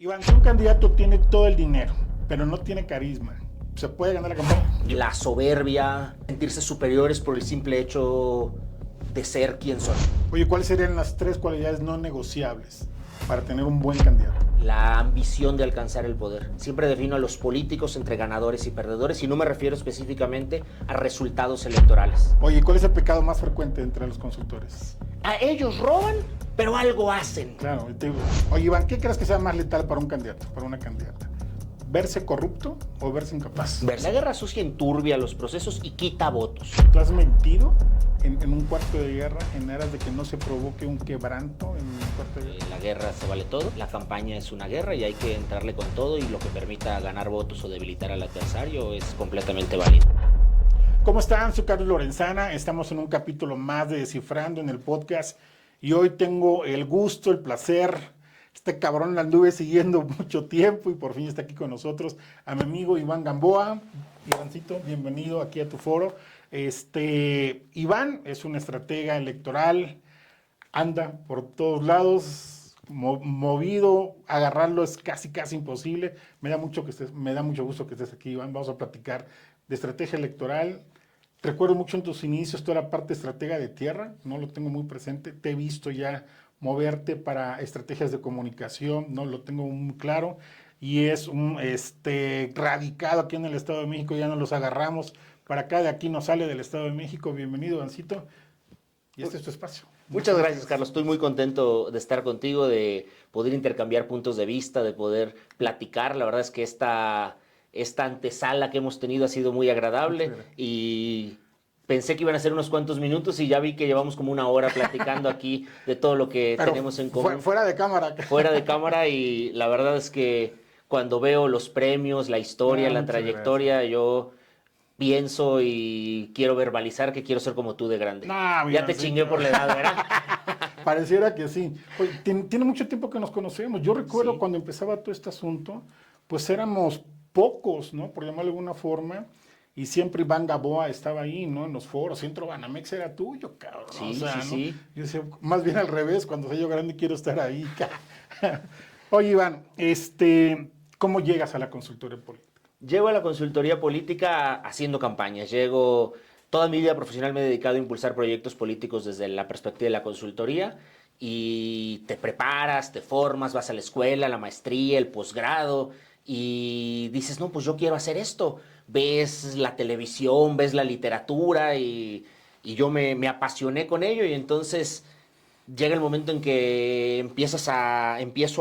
Iván, si un candidato tiene todo el dinero, pero no tiene carisma, ¿se puede ganar la campaña? La soberbia, sentirse superiores por el simple hecho de ser quien son. Oye, ¿cuáles serían las 3 cualidades no negociables para tener un buen candidato? La ambición de alcanzar el poder. Siempre defino a los políticos entre ganadores y perdedores y no me refiero específicamente a resultados electorales. Oye, ¿cuál es el pecado más frecuente entre los consultores? A ellos roban, pero algo hacen. Claro, te digo. Oye, Iván, ¿qué crees que sea más letal para un candidato, para una candidata? ¿Verse corrupto o verse incapaz? La guerra sucia enturbia los procesos y quita votos. ¿Tú has mentido en un cuarto de guerra en aras de que no se provoque un quebranto en un cuarto de guerra? En la guerra se vale todo, la campaña es una guerra y hay que entrarle con todo y lo que permita ganar votos o debilitar al adversario es completamente válido. ¿Cómo están? Soy Carlos Lorenzana, estamos en un capítulo más de Descifrando en el podcast y hoy tengo el gusto, el placer, este cabrón lo anduve siguiendo mucho tiempo y por fin está aquí con nosotros, a mi amigo Iván Gamboa. Ivancito, bienvenido aquí a tu foro. Iván es un estratega electoral, anda por todos lados, movido, agarrarlo es casi imposible. Me da mucho gusto que estés aquí, Iván. Vamos a platicar de estrategia electoral. Recuerdo mucho en tus inicios, tú eras parte estratega de tierra, no lo tengo muy presente, te he visto ya moverte para estrategias de comunicación, no lo tengo muy claro, y es un radicado aquí en el Estado de México, ya nos los agarramos, para acá de aquí nos sale del Estado de México. Bienvenido, Ivancito, y este es tu espacio. Muchas gracias, Carlos. Estoy muy contento de estar contigo, de poder intercambiar puntos de vista, de poder platicar. La verdad es que esta antesala que hemos tenido ha sido muy agradable y pensé que iban a ser unos cuantos minutos y ya vi que llevamos como una hora platicando aquí de todo lo que Pero tenemos en común. Fuera de cámara. Fuera de cámara, y la verdad es que cuando veo los premios, la historia, la trayectoria, yo pienso y quiero verbalizar que quiero ser como tú de grande. Ya te chingué por la edad, ¿verdad? Pareciera que sí. Oye, tiene mucho tiempo que nos conocemos. Yo recuerdo cuando empezaba todo este asunto, pues éramos pocos, ¿no? Por llamarlo de alguna forma. Y siempre Iván Gamboa estaba ahí, ¿no? En los foros. Centro Banamex era tuyo, cabrón. Sí, o sea, sí, ¿no? sí. Yo decía, más bien al revés, cuando soy yo grande quiero estar ahí. Oye, Iván, ¿cómo llegas a la consultoría política? Llego a la consultoría política haciendo campañas. Toda mi vida profesional me he dedicado a impulsar proyectos políticos desde la perspectiva de la consultoría y te preparas, te formas, vas a la escuela, la maestría, el posgrado y dices, no, pues yo quiero hacer esto. Ves la televisión, ves la literatura y yo me apasioné con ello y entonces llega el momento en que empiezo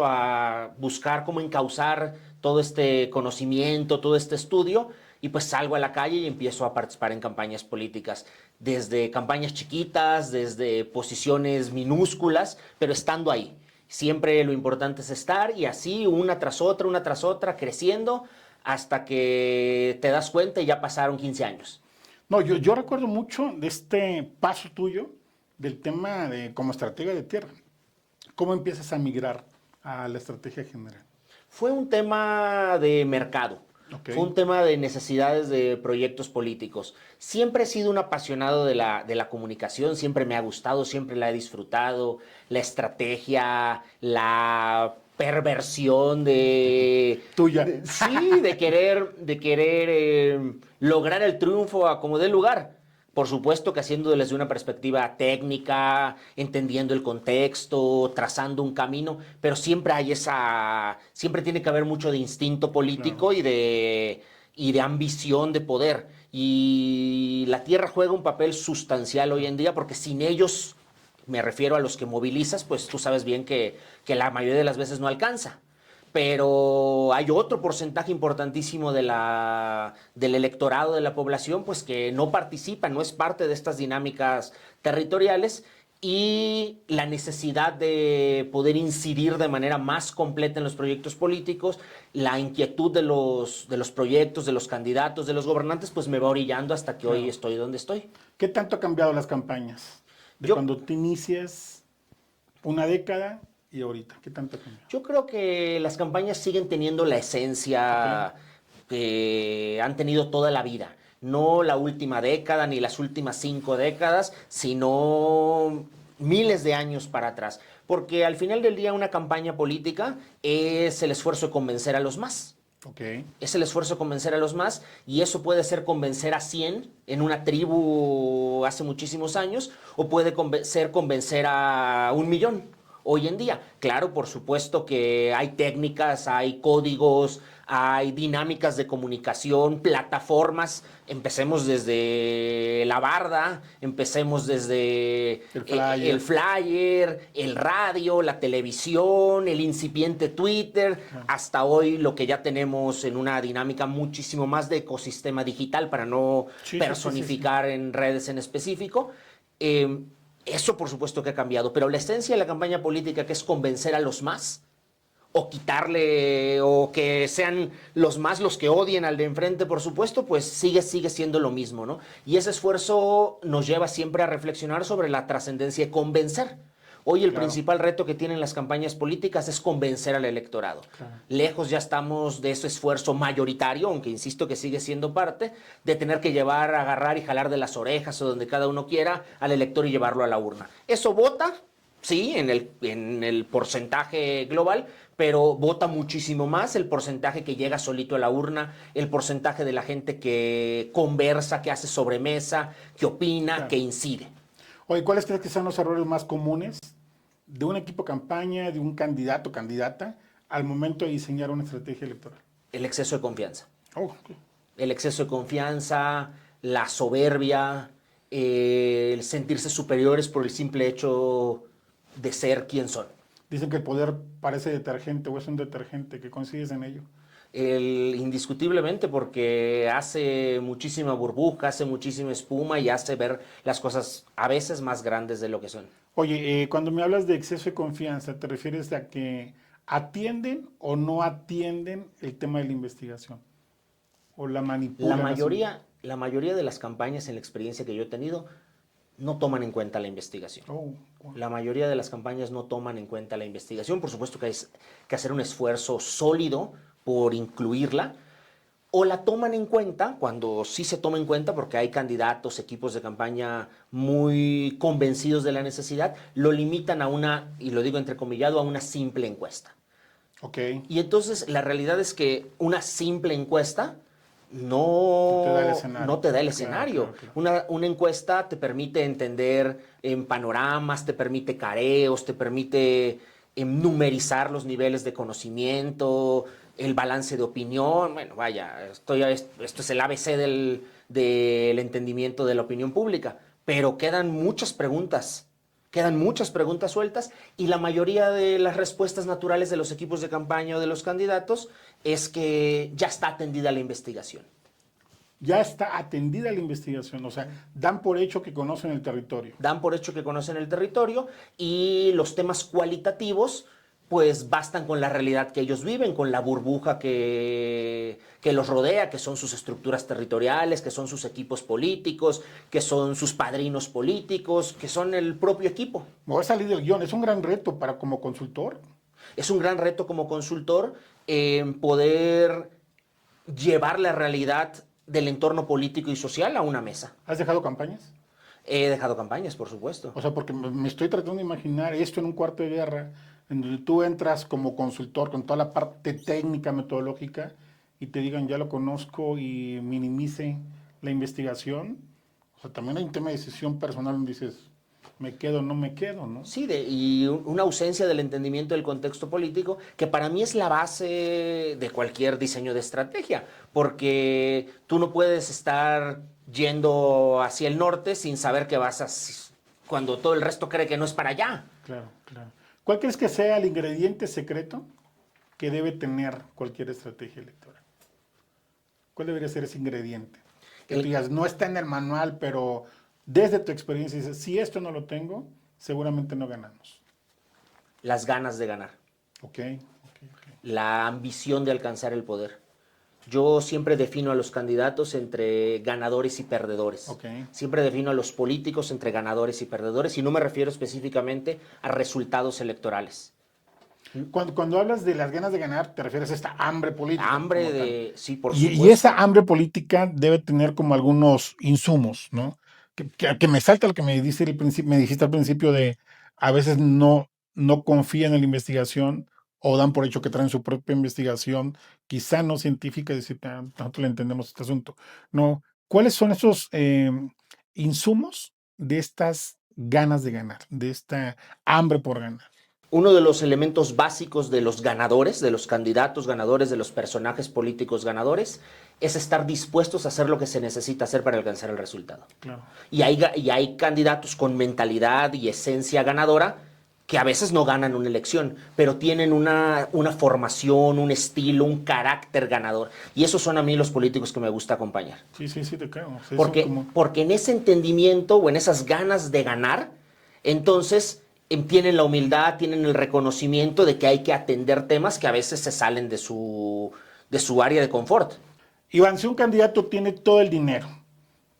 a buscar cómo encauzar todo este conocimiento, todo este estudio, y pues salgo a la calle y empiezo a participar en campañas políticas, desde campañas chiquitas, desde posiciones minúsculas, pero estando ahí. Siempre lo importante es estar y así una tras otra, creciendo, hasta que te das cuenta y ya pasaron 15 años. No, yo recuerdo mucho de este paso tuyo del tema de como estratega de tierra. ¿Cómo empiezas a migrar a la estrategia general? Fue un tema de mercado. Okay. Fue un tema de necesidades de proyectos políticos. Siempre he sido un apasionado de la comunicación, siempre me ha gustado, siempre la he disfrutado. La estrategia, la perversión tuya. Sí, de querer lograr el triunfo a como dé lugar. Por supuesto que haciéndolo desde una perspectiva técnica, entendiendo el contexto, trazando un camino, pero siempre tiene que haber mucho de instinto político, claro, y de ambición de poder. Y la tierra juega un papel sustancial hoy en día porque sin ellos, me refiero a los que movilizas, pues tú sabes bien que la mayoría de las veces no alcanza. Pero hay otro porcentaje importantísimo del electorado, de la población, pues que no participa, no es parte de estas dinámicas territoriales, y la necesidad de poder incidir de manera más completa en los proyectos políticos, la inquietud de los proyectos, de los candidatos, de los gobernantes, pues me va orillando hasta que hoy estoy donde estoy. ¿Qué tanto han cambiado las campañas? Cuando te inicias una década y ahorita, ¿qué tanto cambia? Yo creo que las campañas siguen teniendo la esencia que han tenido toda la vida. No la última década ni las últimas 5 décadas, sino miles de años para atrás. porque al final del día una campaña política es el esfuerzo de convencer a los más. Ok. Es el esfuerzo de convencer a los más y eso puede ser convencer a 100 en una tribu hace muchísimos años o puede ser convencer a 1 millón hoy en día. Claro, por supuesto que hay técnicas, hay códigos, hay dinámicas de comunicación, plataformas. Empecemos desde la barda, empecemos desde el flyer, el radio, la televisión, el incipiente Twitter, hasta hoy lo que ya tenemos en una dinámica muchísimo más de ecosistema digital para no personificar en redes en específico. Eso por supuesto que ha cambiado, pero la esencia de la campaña política, que es convencer a los más, o quitarle, o que sean los más los que odien al de enfrente, por supuesto, pues sigue siendo lo mismo, ¿no? Y ese esfuerzo nos lleva siempre a reflexionar sobre la trascendencia de convencer. Hoy el principal reto que tienen las campañas políticas es convencer al electorado. Lejos ya estamos de ese esfuerzo mayoritario, aunque insisto que sigue siendo parte, de tener que llevar, agarrar y jalar de las orejas o donde cada uno quiera al elector y llevarlo a la urna. Eso vota, sí, en el porcentaje global, pero vota muchísimo más el porcentaje que llega solito a la urna, el porcentaje de la gente que conversa, que hace sobremesa, que opina, que incide. Oye, ¿cuáles crees que son los errores más comunes de un equipo de campaña, de un candidato o candidata, al momento de diseñar una estrategia electoral? El exceso de confianza. Okay. El exceso de confianza, la soberbia, el sentirse superiores por el simple hecho de ser quien son. Dicen que el poder parece detergente o es un detergente. ¿Qué coincides en ello? Indiscutiblemente, porque hace muchísima burbuja, hace muchísima espuma y hace ver las cosas a veces más grandes de lo que son. Oye, cuando me hablas de exceso de confianza, ¿te refieres a que atienden o no atienden el tema de la investigación? ¿O la manipulan? La mayoría de las campañas, en la experiencia que yo he tenido, no toman en cuenta la investigación. La mayoría de las campañas no toman en cuenta la investigación. Por supuesto que hay que hacer un esfuerzo sólido por incluirla, o la toman en cuenta, cuando sí se toma en cuenta, porque hay candidatos, equipos de campaña muy convencidos de la necesidad, lo limitan a una, y lo digo entrecomillado, a una simple encuesta. Okay. Y entonces la realidad es que una simple encuesta no te da el escenario. Claro. Una encuesta te permite entender en panoramas, te permite careos, te permite numerizar los niveles de conocimiento, el balance de opinión. Bueno, vaya, esto es el ABC del entendimiento de la opinión pública, pero quedan muchas preguntas sueltas y la mayoría de las respuestas naturales de los equipos de campaña o de los candidatos es que ya está atendida la investigación. Ya está atendida la investigación, o sea, dan por hecho que conocen el territorio. Dan por hecho que conocen el territorio y los temas cualitativos pues bastan con la realidad que ellos viven, con la burbuja que los rodea, que son sus estructuras territoriales, que son sus equipos políticos, que son sus padrinos políticos, que son el propio equipo. Me voy a salir del guión, es un gran reto para como consultor. Es un gran reto como consultor poder llevar la realidad del entorno político y social a una mesa. ¿Has dejado campañas? He dejado campañas, por supuesto. O sea, porque me estoy tratando de imaginar esto en un cuarto de guerra, en donde tú entras como consultor con toda la parte técnica, metodológica, y te digan, ya lo conozco, y minimice la investigación. O sea, también hay un tema de decisión personal donde dices, me quedo o no me quedo, ¿no? Sí, y una ausencia del entendimiento del contexto político, que para mí es la base de cualquier diseño de estrategia, porque tú no puedes estar yendo hacia el norte sin saber que vas cuando todo el resto cree que no es para allá. Claro, claro. ¿Cuál crees que sea el ingrediente secreto que debe tener cualquier estrategia electoral? ¿Cuál debería ser ese ingrediente? Que tú digas, no está en el manual, pero desde tu experiencia dices, si esto no lo tengo, seguramente no ganamos. Las ganas de ganar. Okay. La ambición de alcanzar el poder. Yo siempre defino a los candidatos entre ganadores y perdedores. Siempre defino a los políticos entre ganadores y perdedores y no me refiero específicamente a resultados electorales. Cuando hablas de las ganas de ganar, te refieres a esta hambre política. Sí, por supuesto. Y esa hambre política debe tener como algunos insumos, ¿no? Que me salta lo que me dijiste al principio de a veces no no confían en la investigación o dan por hecho que traen su propia investigación, quizá no científica, y decir, "Ah, nosotros le entendemos este asunto". No, ¿cuáles son esos insumos de estas ganas de ganar, de esta hambre por ganar? Uno de los elementos básicos de los ganadores, de los candidatos ganadores, de los personajes políticos ganadores, es estar dispuestos a hacer lo que se necesita hacer para alcanzar el resultado. Claro. Y hay candidatos con mentalidad y esencia ganadora que a veces no ganan una elección, pero tienen una formación, un estilo, un carácter ganador. Y esos son a mí los políticos que me gusta acompañar. Sí, te creo. Sí, Porque en ese entendimiento o en esas ganas de ganar, entonces tienen la humildad, tienen el reconocimiento de que hay que atender temas que a veces se salen de su área de confort. Iván, si un candidato tiene todo el dinero,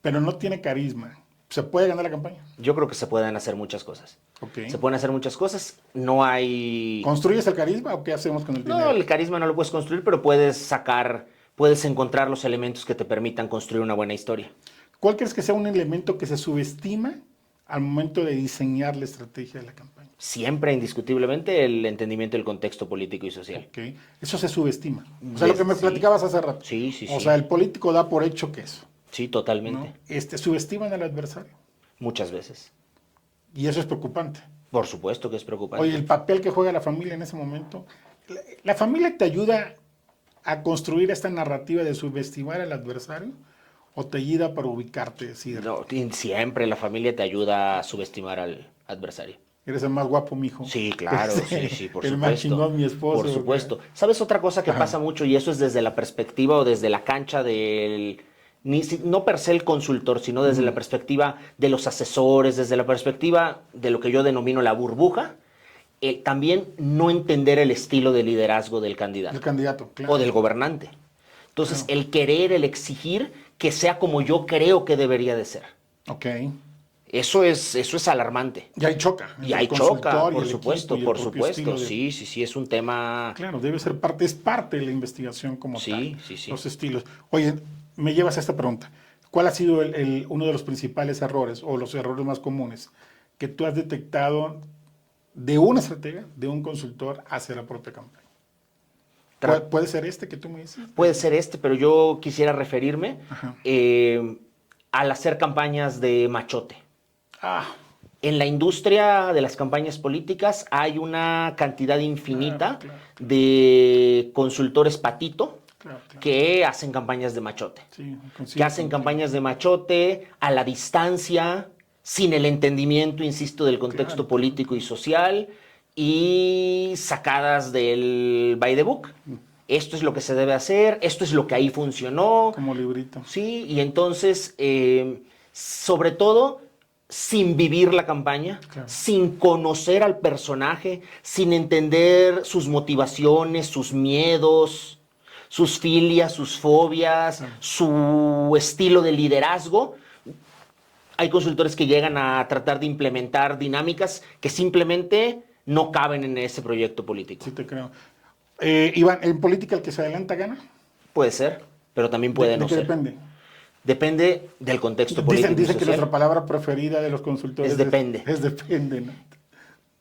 pero no tiene carisma, ¿se puede ganar la campaña? Yo creo que se pueden hacer muchas cosas. Okay. Se pueden hacer muchas cosas. No hay... ¿Construyes el carisma o qué hacemos con el dinero? No, el carisma no lo puedes construir, pero puedes encontrar los elementos que te permitan construir una buena historia. ¿Cuál crees que sea un elemento que se subestima al momento de diseñar la estrategia de la campaña? Siempre, indiscutiblemente, el entendimiento del contexto político y social. Okay. Eso se subestima. O sea, lo que me platicabas hace rato. Sí. O sea, el político da por hecho que eso. Sí, totalmente. ¿No? Subestiman al adversario. Muchas veces. Y eso es preocupante. Por supuesto que es preocupante. Oye, el papel que juega la familia en ese momento. ¿La familia te ayuda a construir esta narrativa de subestimar al adversario? ¿O te ayuda para ubicarte? Decir, no, siempre la familia te ayuda a subestimar al adversario. Eres el más guapo, mijo. Sí, claro, sí, por supuesto. El más chingón, mi esposo. Por supuesto. ¿Sabes otra cosa que pasa mucho? Y eso es desde la perspectiva o desde la cancha del... no per se el consultor, sino desde la perspectiva de los asesores, desde la perspectiva de lo que yo denomino la burbuja, también no entender el estilo de liderazgo del candidato. Del candidato, claro. O del gobernante. Entonces, el querer, el exigir que sea como yo creo que debería de ser. Ok. Eso es alarmante. Y ahí choca. Y ahí choca, por supuesto, por supuesto. Sí, es un tema... Claro, debe ser parte, es parte de la investigación como tal. Sí. Los estilos. Oye, me llevas a esta pregunta. ¿Cuál ha sido uno de los principales errores o los errores más comunes que tú has detectado de una estratega, de un consultor hacia la propia campaña? ¿Puede ser este que tú me dices? Puede ser este, pero yo quisiera referirme al hacer campañas de machote. En la industria de las campañas políticas hay una cantidad infinita de consultores patito que hacen campañas de machote. Que hacen campañas de machote a la distancia, sin el entendimiento, insisto, del contexto político y social, y sacadas del by the book. Esto es lo que se debe hacer, esto es lo que ahí funcionó. Como librito. Sí, y entonces, sobre todo, sin vivir la campaña, sin conocer al personaje, sin entender sus motivaciones, sus miedos, sus filias, sus fobias, su estilo de liderazgo. Hay consultores que llegan a tratar de implementar dinámicas que simplemente no caben en ese proyecto político. Sí, te creo. Iván, ¿en política el que se adelanta gana? Puede ser, pero también puede no ser. ¿De qué depende? Depende del contexto político. Dicen que nuestra palabra preferida de los consultores es depende. Es depende, ¿no?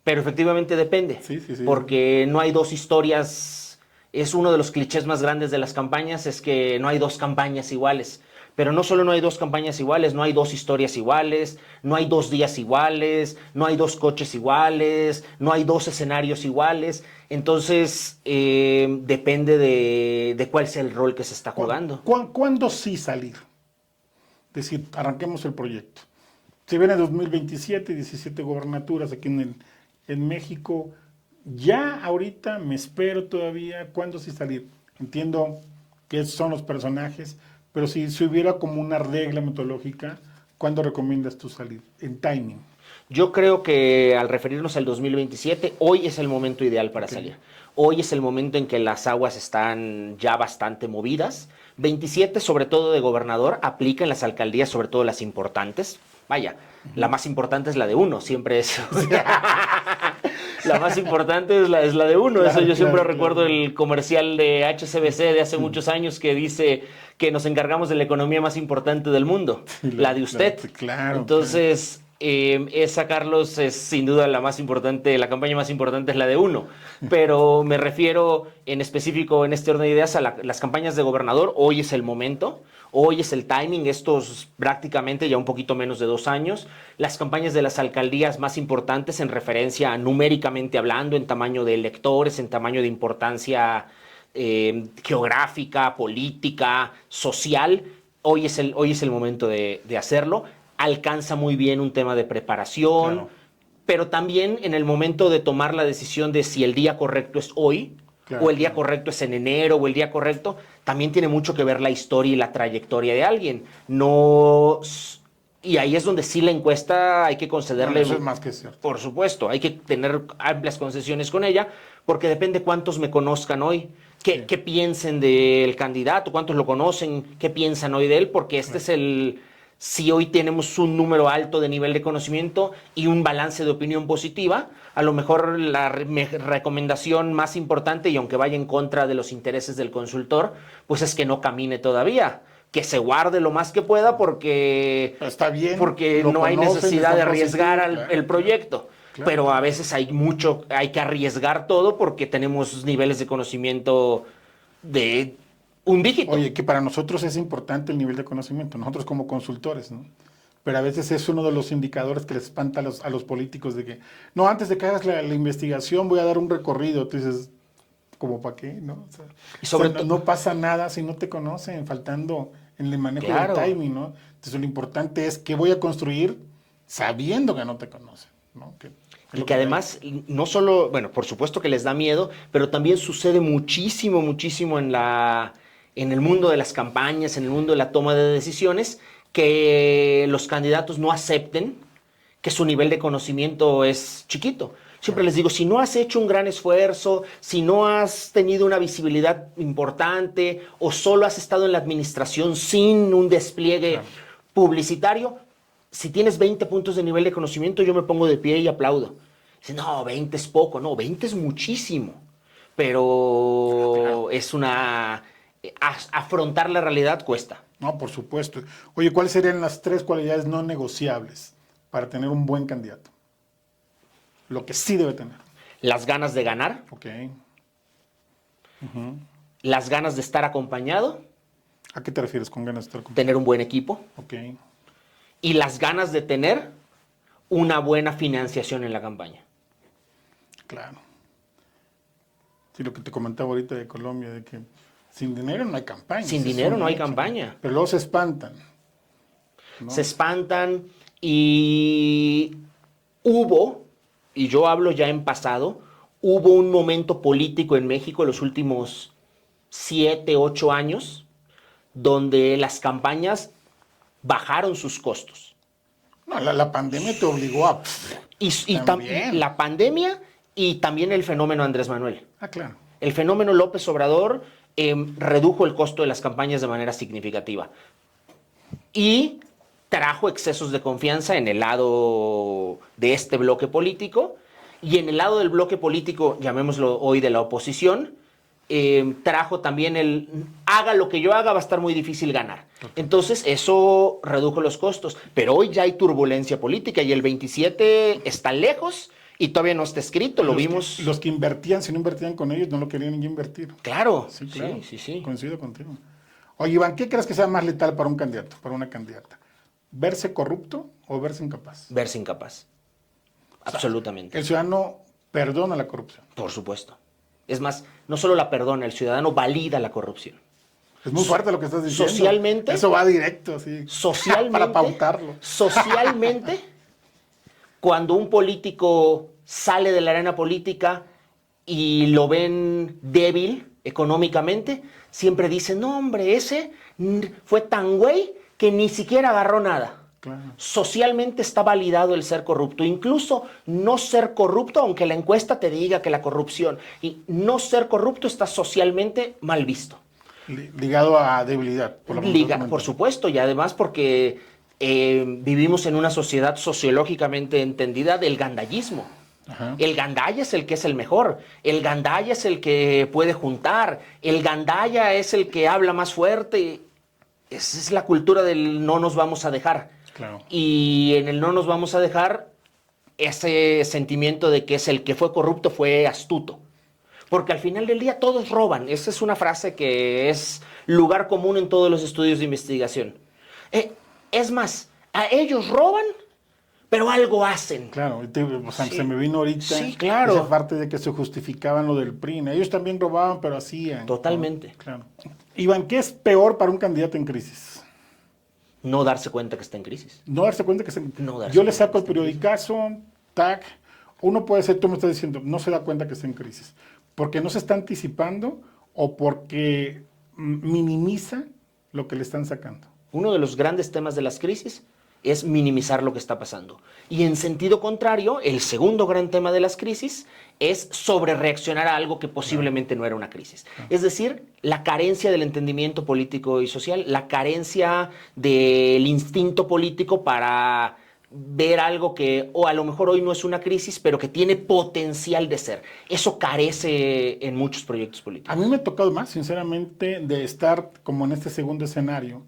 Pero efectivamente depende. Sí. Porque no hay dos historias. Es uno de los clichés más grandes de las campañas, es que no hay dos campañas iguales. Pero no solo no hay dos campañas iguales, no hay dos historias iguales, no hay 2 días iguales, no hay 2 coches iguales, no hay 2 escenarios iguales. Entonces, depende de cuál sea el rol que se está jugando. ¿Cuándo sí salir? Es decir, arranquemos el proyecto. Se viene 2027, 17 gobernaturas aquí en México. Ya ahorita me espero todavía. ¿Cuándo sí salir? Entiendo que son los personajes, pero si hubiera como una regla metodológica, ¿cuándo recomiendas tú salir? En timing. Yo creo que al referirnos al 2027, hoy es el momento ideal para salir. Hoy es el momento en que las aguas están ya bastante movidas. 27, sobre todo de gobernador, aplica en las alcaldías, sobre todo las importantes. Vaya, la más importante es la de uno, siempre es. La más importante es la de uno. Eso yo siempre recuerdo el comercial de HSBC de hace muchos años que dice que nos encargamos de la economía más importante del mundo, la de usted. Claro. Entonces, Esa, Carlos, es sin duda la más importante, la campaña más importante es la de uno, pero me refiero en específico en este orden de ideas a las campañas de gobernador. Hoy es el momento, hoy es el timing, estos prácticamente ya un poquito menos de 2 años. Las campañas de las alcaldías más importantes en referencia a numéricamente hablando, en tamaño de electores, en tamaño de importancia geográfica, política, social. Hoy es el momento de hacerlo. Alcanza muy bien un tema de preparación, Claro. pero también en el momento de tomar la decisión de si el día correcto es hoy, Claro, o el día claro. correcto es en enero, o el día correcto, también tiene mucho que ver la historia y la trayectoria de alguien. No, y ahí es donde sí la encuesta hay que concederle, Bueno, eso es más que cierto. por supuesto, hay que tener amplias concesiones con ella, porque depende cuántos me conozcan hoy. Sí. ¿Qué piensen del candidato? ¿Cuántos lo conocen? ¿Qué piensan hoy de él? Porque este es el... Si hoy tenemos un número alto de nivel de conocimiento y un balance de opinión positiva, a lo mejor la recomendación más importante, y aunque vaya en contra de los intereses del consultor, pues es que no camine todavía, que se guarde lo más que pueda Está bien. porque lo no hay conocen, necesidad de están arriesgar positivos, claro, el proyecto. claro. Pero a veces hay que arriesgar todo porque tenemos niveles de conocimiento de un dígito. Oye, que para nosotros es importante el nivel de conocimiento, nosotros como consultores, ¿no? Pero a veces es uno de los indicadores que les espanta a los políticos de que, no, antes de que hagas la investigación voy a dar un recorrido. Tú dices, ¿como para qué? ¿No? O sea, Y sobre no pasa nada si no te conocen, faltando en el manejo Claro. del timing, ¿no? Entonces lo importante es que voy a construir sabiendo que no te conocen, ¿no? Y que además, no solo, bueno, por supuesto que les da miedo, pero también sucede muchísimo, muchísimo en el mundo de las campañas, en el mundo de la toma de decisiones, que los candidatos no acepten que su nivel de conocimiento es chiquito. Siempre les digo, si no has hecho un gran esfuerzo, si no has tenido una visibilidad importante o solo has estado en la administración sin un despliegue publicitario, si tienes 20 puntos de nivel de conocimiento, yo me pongo de pie y aplaudo. Dice, no, 20 es poco. No, 20 es muchísimo. Pero es afrontar la realidad cuesta. No, por supuesto. Oye, ¿cuáles serían las 3 cualidades no negociables para tener un buen candidato? Lo que sí debe tener. Las ganas de ganar, Ok. las ganas de estar acompañado, ¿A qué te refieres con ganas de estar con? tener un buen equipo Ok, y las ganas de tener una buena financiación en la campaña. claro. Sí, lo que te comentaba ahorita de Colombia, de que sin dinero no hay campaña. Sin ese es dinero un no hay hecho, campaña. Pero luego se espantan, ¿no? Se espantan y hubo, y yo hablo ya en pasado, hubo un momento político en México en los últimos 7, 8 años donde las campañas bajaron sus costos. No, la pandemia te obligó a... También. La pandemia y también el fenómeno Andrés Manuel. Ah, claro. El fenómeno López Obrador redujo el costo de las campañas de manera significativa y trajo excesos de confianza en el lado de este bloque político y en el lado del bloque político, llamémoslo hoy de la oposición, trajo también haga lo que yo haga, va a estar muy difícil ganar. Entonces eso redujo los costos, pero hoy ya hay turbulencia política y el 27 está lejos y todavía no está escrito, lo vimos. Los que invertían, si no invertían con ellos, no lo querían ni invertir. Claro, Sí, claro. sí. Coincido contigo. Oye, Iván, ¿qué crees que sea más letal para un candidato, para una candidata? ¿Verse corrupto o verse incapaz? Verse incapaz. Absolutamente. El ciudadano perdona la corrupción. Por supuesto. Es más, no solo la perdona, el ciudadano valida la corrupción. Es muy fuerte lo que estás diciendo. Socialmente. Eso va directo, sí. Socialmente. Para pautarlo. Socialmente, cuando un político sale de la arena política y lo ven débil económicamente, siempre dicen, no, hombre, ese fue tan güey que ni siquiera agarró nada. Claro. Socialmente está validado el ser corrupto, incluso no ser corrupto, aunque la encuesta te diga que la corrupción, y no ser corrupto está socialmente mal visto. Ligado a debilidad. Por supuesto, y además porque vivimos en una sociedad sociológicamente entendida del gandallismo. Ajá. El gandalla es el que es el mejor, el gandalla es el que puede juntar, el gandalla es el que habla más fuerte. Esa es la cultura del no nos vamos a dejar. Claro. Y en el no nos vamos a dejar ese sentimiento de que es el que fue corrupto fue astuto. Porque al final del día todos roban. Esa es una frase que es lugar común en todos los estudios de investigación. Es más, a ellos roban, pero algo hacen. Claro, o sea, Sí. se me vino ahorita Sí, claro. esa parte de que se justificaban lo del PRI. ¿No? Ellos también robaban, pero hacían. ¿no? Totalmente. Claro. Iván, ¿qué es peor para un candidato en crisis? No darse cuenta que está en crisis. No darse cuenta que No darse yo le cuenta saco que el está en crisis. periodicazo, tac. Uno puede ser, tú me estás diciendo, no se da cuenta que está en crisis. Porque no se está anticipando o porque minimiza lo que le están sacando. Uno de los grandes temas de las crisis es minimizar lo que está pasando. Y en sentido contrario, el segundo gran tema de las crisis es sobrereaccionar a algo que posiblemente no era una crisis. Es decir, la carencia del entendimiento político y social, la carencia del instinto político para ver algo que o a lo mejor hoy no es una crisis, pero que tiene potencial de ser. Eso carece en muchos proyectos políticos. A mí me ha tocado más, sinceramente, de estar como en este segundo escenario,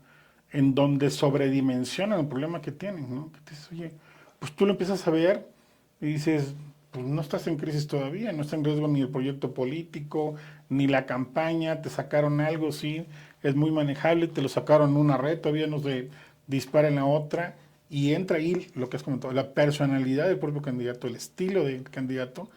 en donde sobredimensionan el problema que tienen, ¿no? Que te dices, oye, pues tú lo empiezas a ver y dices, pues no estás en crisis todavía, no está en riesgo ni el proyecto político, ni la campaña, te sacaron algo, sí, es muy manejable, te lo sacaron en una red, todavía no se dispara en la otra, y entra ahí lo que has comentado, la personalidad del propio candidato, el estilo del candidato,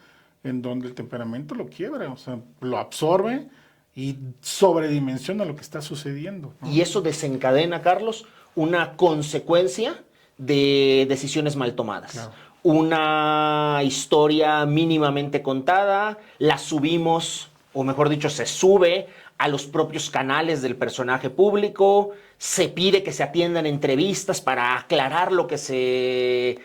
en donde el temperamento lo quiebra, o sea, lo absorbe y sobredimensiona lo que está sucediendo. ¿no? Y eso desencadena, Carlos, una consecuencia de decisiones mal tomadas. Claro. Una historia mínimamente contada, la subimos, o mejor dicho, se sube a los propios canales del personaje público, se pide que se atiendan entrevistas para aclarar lo que se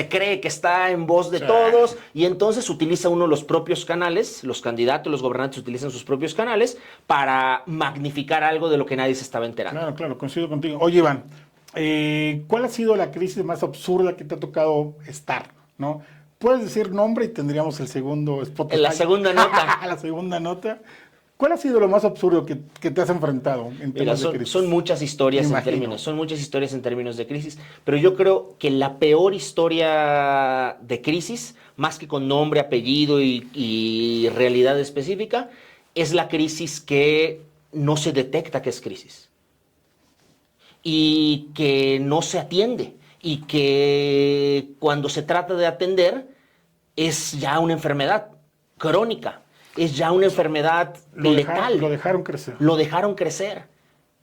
cree que está en voz de todos, y entonces utiliza uno los propios canales, los candidatos, los gobernantes utilizan sus propios canales para magnificar algo de lo que nadie se estaba enterando. Claro, claro, coincido contigo. Oye, Iván, ¿cuál ha sido la crisis más absurda que te ha tocado estar? ¿No? Puedes decir nombre y tendríamos el segundo spot. En la segunda nota. La segunda nota. ¿Cuál ha sido lo más absurdo que te has enfrentado en temas Mira, de crisis? son muchas historias Me en imagino. términos, son muchas historias en términos de crisis, pero yo creo que la peor historia de crisis, más que con nombre, apellido y realidad específica, es la crisis que no se detecta que es crisis y que no se atiende y que cuando se trata de atender es ya una enfermedad crónica, es ya una enfermedad letal. Lo dejaron crecer. Lo dejaron crecer.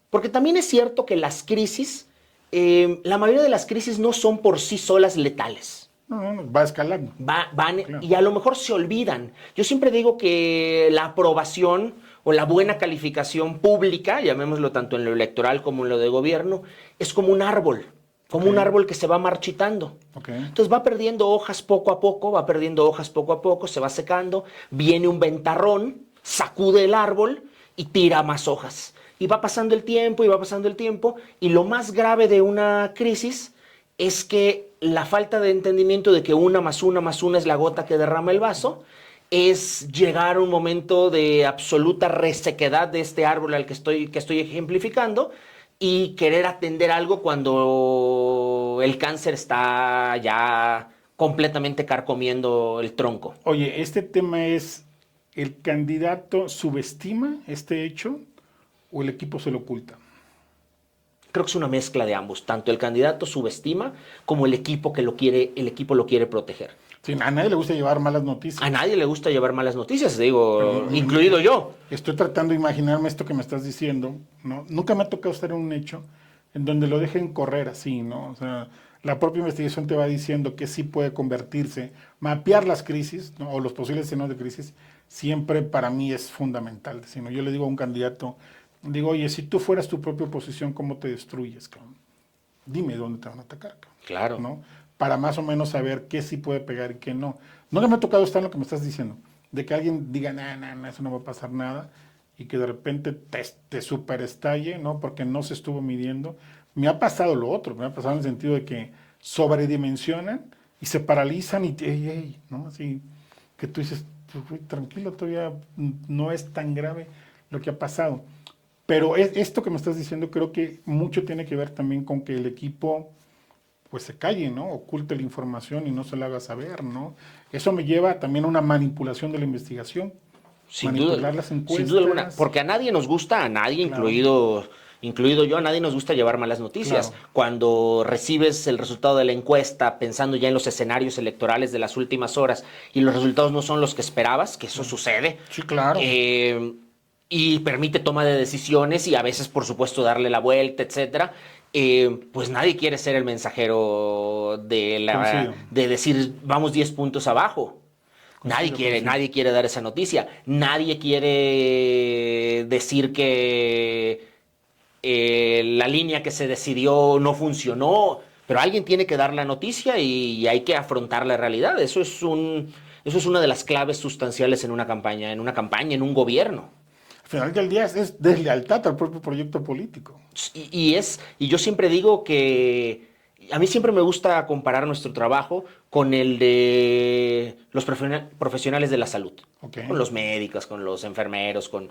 Porque también es cierto que las crisis, la mayoría de las crisis no son por sí solas letales. No, va escalando. Van Claro. y a lo mejor se olvidan. Yo siempre digo que la aprobación o la buena calificación pública, llamémoslo tanto en lo electoral como en lo de gobierno, es como un árbol. Como un árbol que se va marchitando. Okay. Entonces va perdiendo hojas poco a poco, va perdiendo hojas poco a poco, se va secando, viene un ventarrón, sacude el árbol y tira más hojas. Y va pasando el tiempo y va pasando el tiempo. Y lo más grave de una crisis es que la falta de entendimiento de que una más una es la gota que derrama el vaso, es llegar a un momento de absoluta resequedad de este árbol al que estoy ejemplificando, y querer atender algo cuando el cáncer está ya completamente carcomiendo el tronco. Oye, este tema es, ¿el candidato subestima este hecho o el equipo se lo oculta? Creo que es una mezcla de ambos. Tanto el candidato subestima como el equipo lo quiere proteger. Sí, a nadie le gusta llevar malas noticias. A nadie le gusta llevar malas noticias, digo, incluido yo. Estoy tratando de imaginarme esto que me estás diciendo, ¿no? Nunca me ha tocado estar en un hecho en donde lo dejen correr así, ¿no? O sea, la propia investigación te va diciendo que sí puede convertirse, mapear las crisis, ¿no? O los posibles escenarios de crisis, siempre para mí es fundamental. Sino yo le digo a un candidato, digo, oye, si tú fueras tu propia oposición, ¿cómo te destruyes, cabrón? Dime dónde te van a atacar, cabrón. Claro. ¿No? Para más o menos saber qué sí puede pegar y qué no. No me ha tocado estar en lo que me estás diciendo, de que alguien diga, no, eso no va a pasar nada, y que de repente te superestalle, ¿no? Porque no se estuvo midiendo. Me ha pasado lo otro, me ha pasado en el sentido de que sobredimensionan y se paralizan y, ey, ¿no? Así que tú dices, pues, tranquilo, todavía no es tan grave lo que ha pasado. Pero esto que me estás diciendo creo que mucho tiene que ver también con que el equipo pues se calle, ¿no? Oculte la información y no se la haga saber, ¿no? Eso me lleva también a una manipulación de la investigación. Sin duda, Manipular las sin duda alguna, encuestas. porque a nadie nos gusta, a nadie, Claro, incluido yo, a nadie nos gusta llevar malas noticias. claro. Cuando recibes el resultado de la encuesta pensando ya en los escenarios electorales de las últimas horas y los resultados no son los que esperabas, que eso sucede, Sí, claro. y permite toma de decisiones y a veces, por supuesto, darle la vuelta, etcétera. Pues nadie quiere ser el mensajero Coincido. de decir vamos 10 puntos abajo. Coincido. Nadie quiere dar esa noticia. Nadie quiere decir que la línea que se decidió no funcionó. Pero alguien tiene que dar la noticia y hay que afrontar la realidad. Eso es una de las claves sustanciales en una campaña, en un gobierno. Al final del día es deslealtad al propio proyecto político. Y yo siempre digo que a mí siempre me gusta comparar nuestro trabajo con el de los profesionales de la salud, Ok. con los médicos, con los enfermeros, con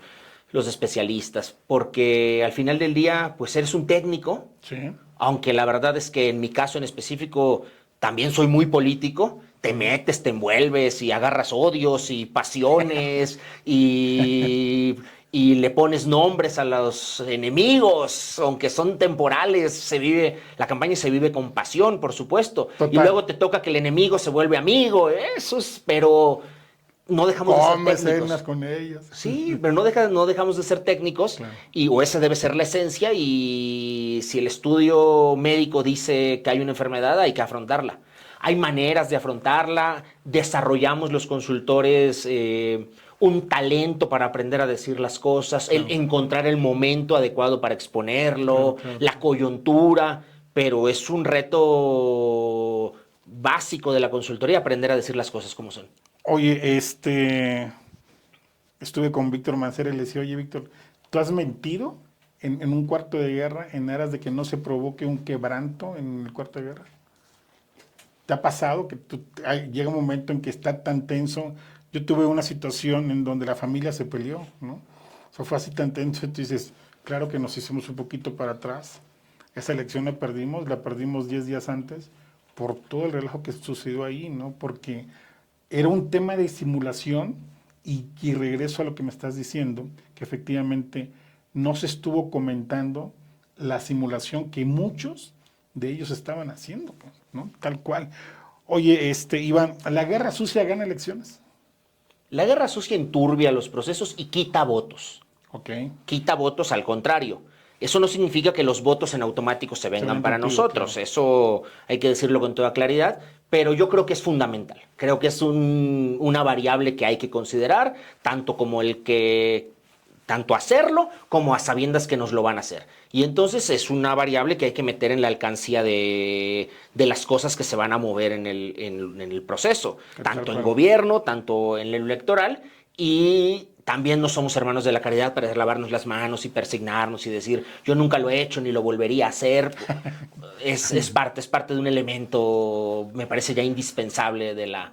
los especialistas, porque al final del día, pues eres un técnico, Sí. aunque la verdad es que en mi caso en específico también soy muy político. Te metes, te envuelves y agarras odios y pasiones y le pones nombres a los enemigos, aunque son temporales, la campaña se vive con pasión, por supuesto. Total. Y luego te toca que el enemigo se vuelve amigo, pero no dejamos de ser Come cenas técnicos. con ellos. Sí, pero no dejamos de ser técnicos Claro. o esa debe ser la esencia y si el estudio médico dice que hay una enfermedad, hay que afrontarla. Hay maneras de afrontarla, desarrollamos los consultores un talento para aprender a decir las cosas, Claro. encontrar el momento adecuado para exponerlo, Claro. la coyuntura, pero es un reto básico de la consultoría aprender a decir las cosas como son. Oye, estuve con Víctor Mancera y le decía, oye, Víctor, ¿tú has mentido en un cuarto de guerra en aras de que no se provoque un quebranto en el cuarto de guerra? ¿Te ha pasado que llega un momento en que está tan tenso? Yo tuve una situación en donde la familia se peleó, ¿no? O sea, fue así tan tenso y tú dices, claro que nos hicimos un poquito para atrás. Esa elección la perdimos 10 días antes por todo el relajo que sucedió ahí, ¿no? Porque era un tema de simulación y regreso a lo que me estás diciendo, que efectivamente no se estuvo comentando la simulación que muchos de ellos estaban haciendo, pues, ¿no? Tal cual. Oye, Iván, ¿la guerra sucia gana elecciones? La guerra sucia enturbia los procesos y quita votos. Ok. Quita votos al contrario. Eso no significa que los votos en automático se vengan ven para contigo, nosotros. claro. Eso hay que decirlo con toda claridad. Pero yo creo que es fundamental. Creo que es una variable que hay que considerar, tanto hacerlo como a sabiendas que nos lo van a hacer. Y entonces es una variable que hay que meter en la alcancía de las cosas que se van a mover en el proceso, tanto en gobierno, tanto en lo electoral, y también no somos hermanos de la caridad para lavarnos las manos y persignarnos y decir, yo nunca lo he hecho ni lo volvería a hacer. Es parte de un elemento, me parece ya indispensable de la...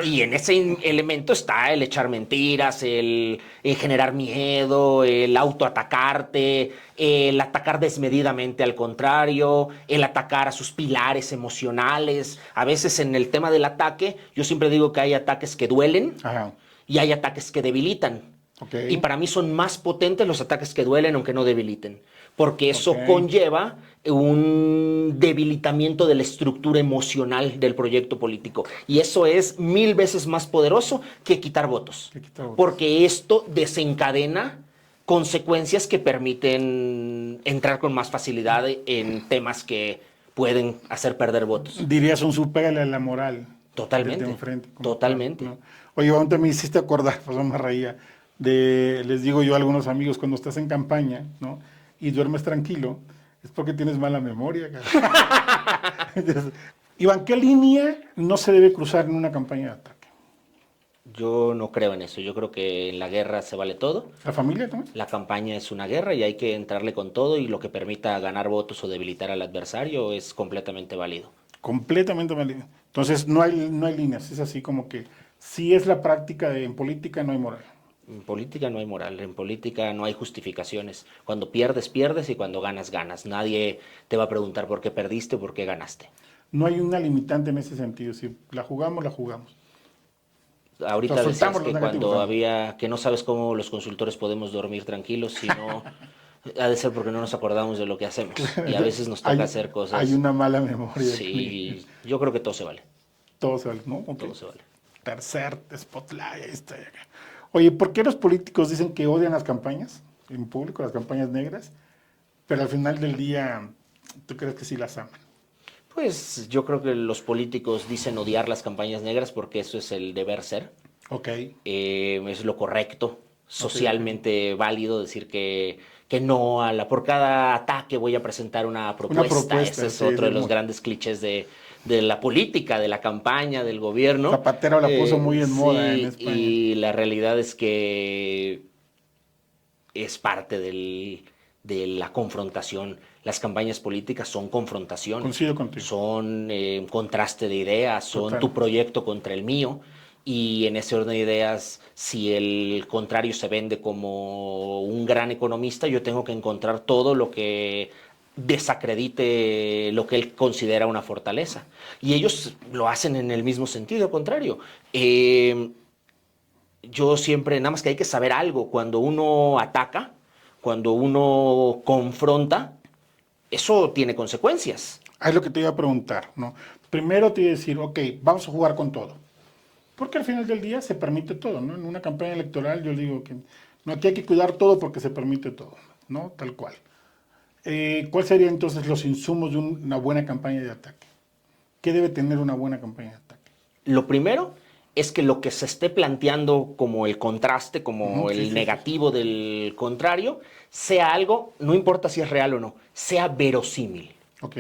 Y en ese elemento está el echar mentiras, el generar miedo, el autoatacarte, el atacar desmedidamente al contrario, el atacar a sus pilares emocionales. A veces en el tema del ataque, yo siempre digo que hay ataques que duelen Ajá. y hay ataques que debilitan. Ok. Y para mí son más potentes los ataques que duelen aunque no debiliten, porque eso Ok. conlleva un debilitamiento de la estructura emocional del proyecto político. Y eso es 1000 veces más poderoso que quitar votos. Porque esto desencadena consecuencias que permiten entrar con más facilidad en temas que pueden hacer perder votos. Dirías un supérale a la moral. Totalmente. De enfrente, Totalmente. ¿no? Oye, ahorita me hiciste acordar, pues no me reía, les digo yo a algunos amigos, cuando estás en campaña, ¿no? Y duermes tranquilo, es porque tienes mala memoria, cara. Entonces, Iván, ¿qué línea no se debe cruzar en una campaña de ataque? Yo no creo en eso. Yo creo que en la guerra se vale todo. ¿La familia también? La campaña es una guerra y hay que entrarle con todo y lo que permita ganar votos o debilitar al adversario es completamente válido. Completamente válido. Entonces, no hay líneas. Es así como que si es la práctica en política, no hay moral. En política no hay moral, en política no hay justificaciones. Cuando pierdes, pierdes y cuando ganas, ganas. Nadie te va a preguntar por qué perdiste o por qué ganaste. No hay una limitante en ese sentido. Si la jugamos, la jugamos. Ahorita Nos decías soltamos los que negativos, cuando ¿no? había, que no sabes cómo los consultores podemos dormir tranquilos, si no, ha de ser porque no nos acordamos de lo que hacemos. Y a veces nos toca hacer Hay cosas. una mala memoria aquí. Sí, yo creo que todo se vale, Todo se vale, ¿no? Ok. todo se vale. Tercer spotlight. Ahí está. Oye, ¿por qué los políticos dicen que odian las campañas en público, las campañas negras? Pero al final del día, ¿tú crees que sí las aman? Pues yo creo que los políticos dicen odiar las campañas negras porque eso es el deber ser. Ok. Es lo correcto, socialmente válido decir que no a la por cada ataque voy a presentar una Una propuesta. propuesta, Ese es sí, otro de sí, los grandes clichés de la política, de la campaña, del gobierno. Zapatero la puso muy en moda en Sí, España. y la realidad es que es parte de la confrontación. Las campañas políticas son confrontación, Coincido contigo. son contraste de ideas, son Total. tu proyecto contra el mío. Y en ese orden de ideas, si el contrario se vende como un gran economista, yo tengo que encontrar todo lo que desacredite lo que él considera una fortaleza. Y ellos lo hacen en el mismo sentido contrario. Yo siempre, nada más que hay que saber algo, cuando uno ataca, cuando uno confronta, eso tiene consecuencias. Ahí es lo que te iba a preguntar, ¿no? Primero te iba a decir, ok, vamos a jugar con todo. Porque al final del día se permite todo, ¿no? En una campaña electoral yo digo que no, aquí hay que cuidar todo porque se permite todo, ¿no? Tal cual. ¿Cuál serían entonces los insumos de una buena campaña de ataque? ¿Qué debe tener una buena campaña de ataque? Lo primero es que lo que se esté planteando como el contraste, como Sí, el sí, negativo del contrario, sea algo, no importa si es real o no, sea verosímil. Ok,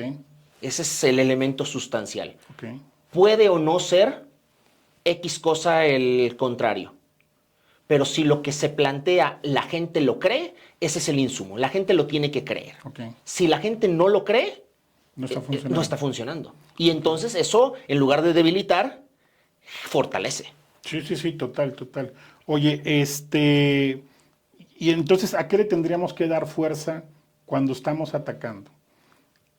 Ese es el elemento sustancial. ok, Puede o no ser X cosa el contrario. Pero si lo que se plantea la gente lo cree, ese es el insumo. La gente lo tiene que creer. ok. Si la gente no lo cree, No está funcionando. no está funcionando. Y entonces eso, en lugar de debilitar, fortalece. Sí, sí, sí, total, total. Oye, y entonces, ¿a qué le tendríamos que dar fuerza cuando estamos atacando?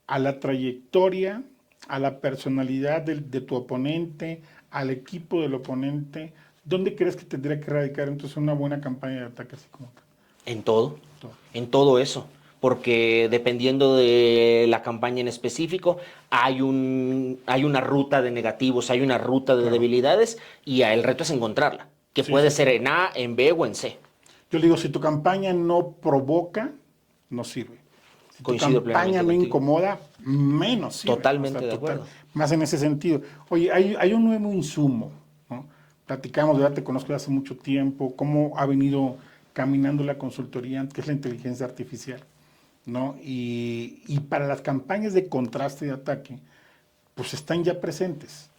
¿A la trayectoria, a la personalidad de tu oponente, al equipo del oponente? ¿Dónde crees que tendría que radicar entonces una buena campaña de ataque así como tal? Todo, en todo eso. Porque dependiendo de la campaña en específico, hay una ruta de negativos, hay una ruta de Claro. debilidades y el reto es encontrarla, que Sí, puede sí, ser sí. en A, en B o en C. Yo le digo, si tu campaña no provoca, no sirve. Si tu Coincido campaña plenamente no contigo. incomoda, menos sirve. Totalmente de acuerdo. Más en ese sentido. Oye, hay un nuevo insumo, ¿no? Platicamos, ya te conozco de hace mucho tiempo, cómo ha venido caminando la consultoría, que es la inteligencia artificial, ¿no? Y para las campañas de contraste y de ataque, pues están ya presentes,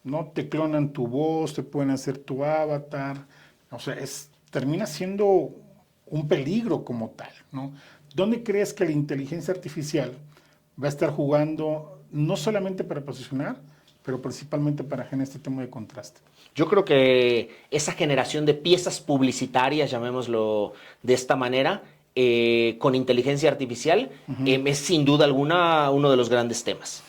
¿no? Te clonan tu voz, te pueden hacer tu avatar, o sea, termina siendo un peligro como tal, ¿no? ¿Dónde crees que la inteligencia artificial va a estar jugando no solamente para posicionar, pero principalmente para generar este tema de contraste? Yo creo que esa generación de piezas publicitarias, llamémoslo de esta manera, con inteligencia artificial, es sin duda alguna uno de los grandes temas.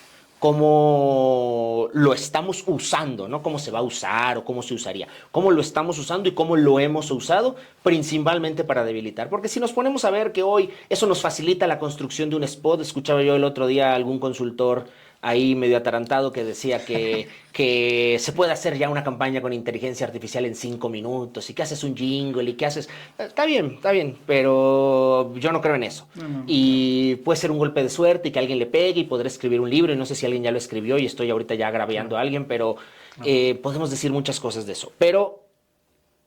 Cómo lo estamos usando, no cómo se va a usar o cómo se usaría, cómo lo estamos usando y cómo lo hemos usado principalmente para debilitar. Porque si nos ponemos a ver que hoy eso nos facilita la construcción de un spot, escuchaba yo el otro día a algún consultor ahí medio atarantado que decía que se puede hacer ya una campaña con inteligencia artificial en 5 minutos y que haces un jingle y que haces... Está bien, pero yo no creo en eso. No. Y puede ser un golpe de suerte y que alguien le pegue y podré escribir un libro y no sé si alguien ya lo escribió y estoy ahorita ya agraviando a alguien, pero podemos decir muchas cosas de eso. Pero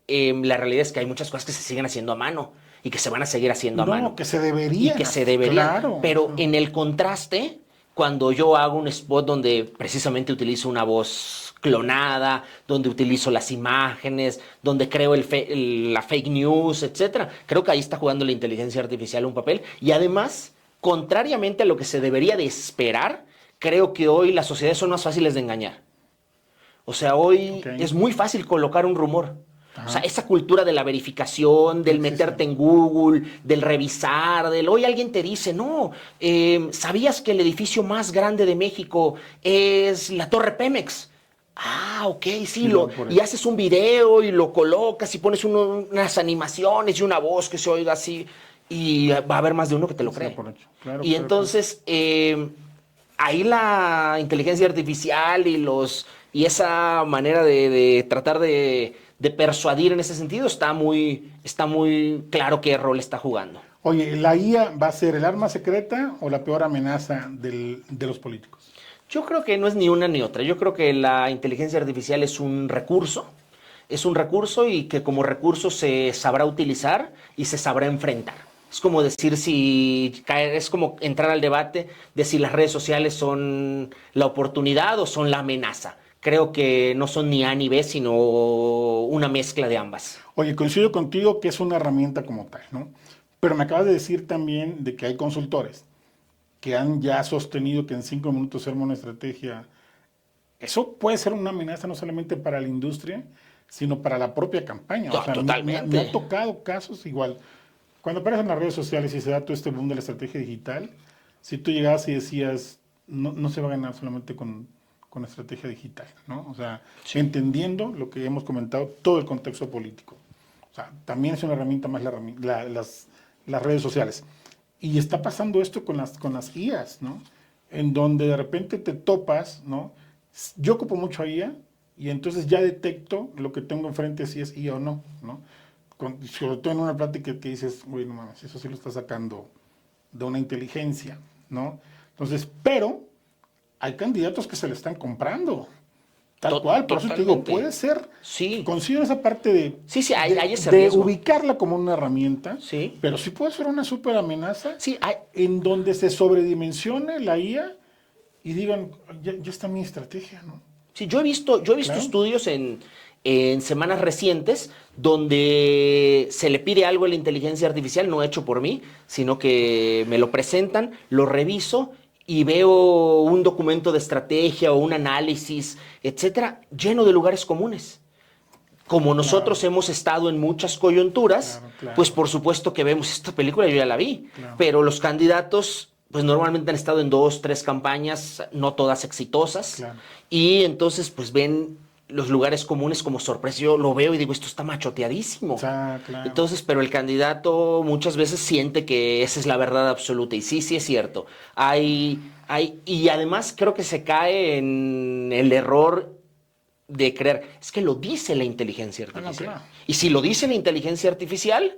la realidad es que hay muchas cosas que se siguen haciendo a mano y que se van a seguir haciendo a mano. No, que se debería. Y que se debería. Claro. Pero en el contraste, cuando yo hago un spot donde precisamente utilizo una voz clonada, donde utilizo las imágenes, donde creo la fake news, etcétera, creo que ahí está jugando la inteligencia artificial un papel. Y además, contrariamente a lo que se debería de esperar, creo que hoy las sociedades son más fáciles de engañar. O sea, hoy Ok. es muy fácil colocar un rumor. Ajá. O sea, esa cultura de la verificación, del Sí, meterte sí. en Google, del revisar, del hoy alguien te dice, no, ¿sabías que el edificio más grande de México es la Torre Pemex? Ah, ok, sí, Y lo dan por y hecho. haces un video y lo colocas y pones unas animaciones y una voz que se oiga así y va a haber más de uno que te lo Se da cree. por hecho. Claro, Y claro, claro. entonces, ahí la inteligencia artificial y esa manera de tratar de persuadir en ese sentido está muy claro qué rol está jugando. Oye, ¿la IA va a ser el arma secreta o la peor amenaza de los políticos? Yo creo que no es ni una ni otra. Yo creo que la inteligencia artificial es un recurso y que como recurso se sabrá utilizar y se sabrá enfrentar. Es como decir si caer, es como entrar al debate de si las redes sociales son la oportunidad o son la amenaza. Creo que no son ni A ni B, sino una mezcla de ambas. Oye, coincido contigo que es una herramienta como tal, ¿no? Pero me acabas de decir también de que hay consultores que han ya sostenido que en 5 minutos se arma una estrategia. Eso puede ser una amenaza no solamente para la industria, sino para la propia campaña. O sea, me ha Totalmente. tocado casos igual. Cuando aparecen las redes sociales y se da todo este boom de la estrategia digital, si tú llegabas y decías, no, no se va a ganar solamente con estrategia digital, ¿no? O sea, Sí. entendiendo lo que hemos comentado, todo el contexto político. O sea, también es una herramienta más las redes sociales. Y está pasando esto con las IAs, ¿no? En donde de repente te topas, ¿no? Yo ocupo mucho a IA y entonces ya detecto lo que tengo enfrente si es IA o no, ¿no? Sobre todo en una plática que dices, güey, no mames, eso sí lo está sacando de una inteligencia, ¿no? Entonces, pero hay candidatos que se le están comprando, tal cual, por eso te digo, Totalmente. puede ser, Sí. considero esa parte Sí, sí, hay ese de riesgo. ubicarla como una herramienta, Sí. pero sí puede ser una súper amenaza Sí, en donde se sobredimensione la IA y digan, ya está mi estrategia, ¿no? sí, yo he visto Claro. estudios en semanas recientes donde se le pide algo a la inteligencia artificial, no hecho por mí, sino que me lo presentan, lo reviso y veo un documento de estrategia o un análisis, etcétera, lleno de lugares comunes. Como Claro, nosotros hemos estado en muchas coyunturas, claro, claro, pues por supuesto que vemos esta película, yo ya la vi, claro, pero los candidatos, pues normalmente han estado en 2, 3 campañas, no todas exitosas, claro. y entonces pues ven los lugares comunes como sorpresa. Yo lo veo y digo, esto está O machoteadísimo. sea, claro. Entonces, pero el candidato muchas veces siente que esa es la verdad absoluta. Y sí, sí es cierto. Y además creo que se cae en el error de creer, es que lo dice la inteligencia Ah, no, artificial. claro. Y si lo dice la inteligencia artificial,